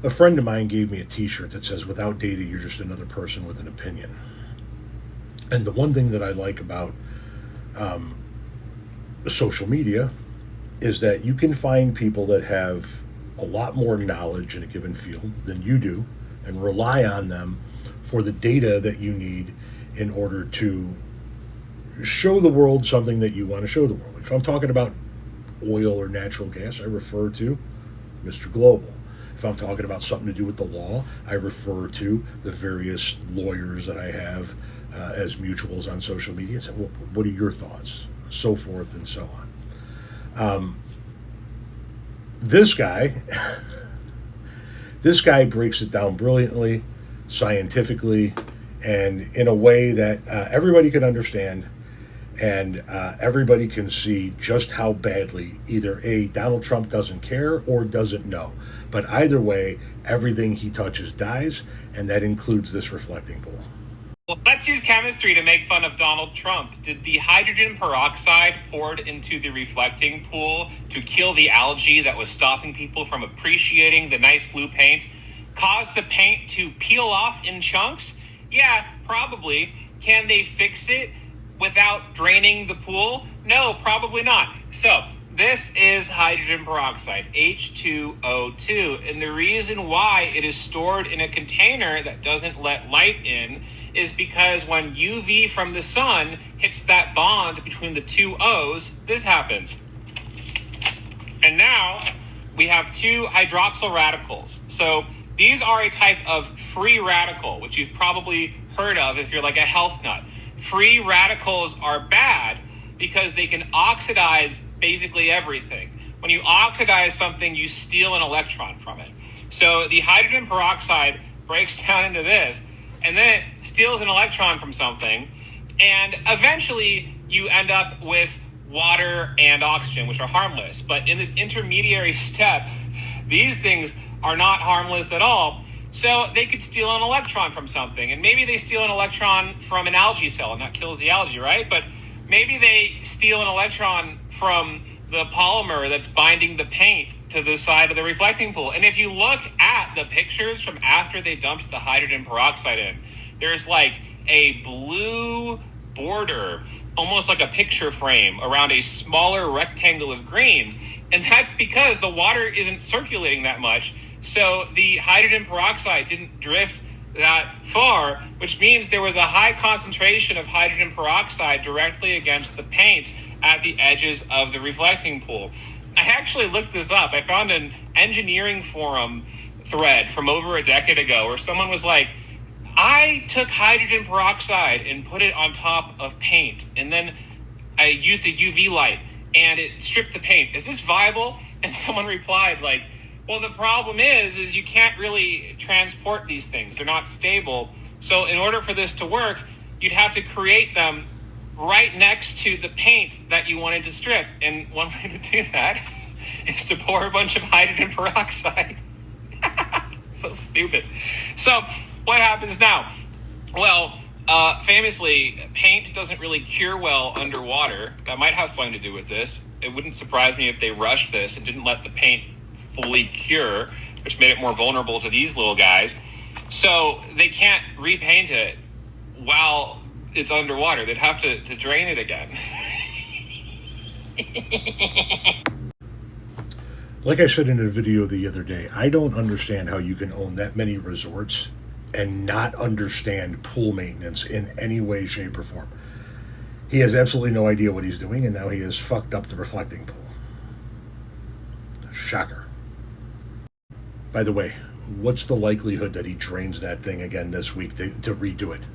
A friend of mine gave me a t-shirt that says, "Without data, you're just another person with an opinion." And the one thing that I like about social media is that you can find people that have a lot more knowledge in a given field than you do and rely on them for the data that you need in order to show the world something that you want to show the world. If I'm talking about oil or natural gas, I refer to Mr. Global. If I'm talking about something to do with the law, I refer to the various lawyers that I have as mutuals on social media and say, well, what are your thoughts? So forth and so on. This guy, this guy breaks it down brilliantly, scientifically, and in a way that everybody can understand, and everybody can see just how badly either A, Donald Trump doesn't care or doesn't know. But either way, everything he touches dies, and that includes this reflecting pool. Well, let's use chemistry to make fun of Donald Trump. Did the hydrogen peroxide poured into the reflecting pool to kill the algae that was stopping people from appreciating the nice blue paint cause the paint to peel off in chunks? Yeah, probably. Can they fix it without draining the pool? No, probably not. So this is hydrogen peroxide, H2O2. And the reason why it is stored in a container that doesn't let light in is because when UV from the sun hits that bond between the two O's, this happens. And now we have two hydroxyl radicals. So these are a type of free radical, which you've probably heard of if you're like a health nut. Free radicals are bad because they can oxidize basically everything. When you oxidize something, you steal an electron from it. So the hydrogen peroxide breaks down into this, and then it steals an electron from something, and eventually you end up with water and oxygen, which are harmless. But in this intermediary step, these things are not harmless at all. So they could steal an electron from something, and maybe they steal an electron from an algae cell, and that kills the algae, right? But maybe they steal an electron from the polymer that's binding the paint to the side of the reflecting pool. And if you look at the pictures from after they dumped the hydrogen peroxide in, there's like a blue border, almost like a picture frame around a smaller rectangle of green. And that's because the water isn't circulating that much. So the hydrogen peroxide didn't drift that far, which means there was a high concentration of hydrogen peroxide directly against the paint at the edges of the reflecting pool. I actually looked this up. I found an engineering forum thread from over a decade ago where someone was like, I took hydrogen peroxide and put it on top of paint, and then I used a UV light and it stripped the paint. Is this viable? And someone replied like, well, the problem is you can't really transport these things. They're not stable. So in order for this to work, you'd have to create them right next to the paint that you wanted to strip. And one way to do that is to pour a bunch of hydrogen peroxide. So stupid. So what happens now? Well, famously, paint doesn't really cure well underwater. That might have something to do with this. It wouldn't surprise me if they rushed this and didn't let the paint fully cure, which made it more vulnerable to these little guys. So they can't repaint it while it's underwater. They'd have to drain it again. Like I said in a video the other day, I don't understand how you can own that many resorts and not understand pool maintenance in any way, shape, or form. He has absolutely no idea what he's doing, and now he has fucked up the reflecting pool. Shocker. By the way, what's the likelihood that he drains that thing again this week to redo it?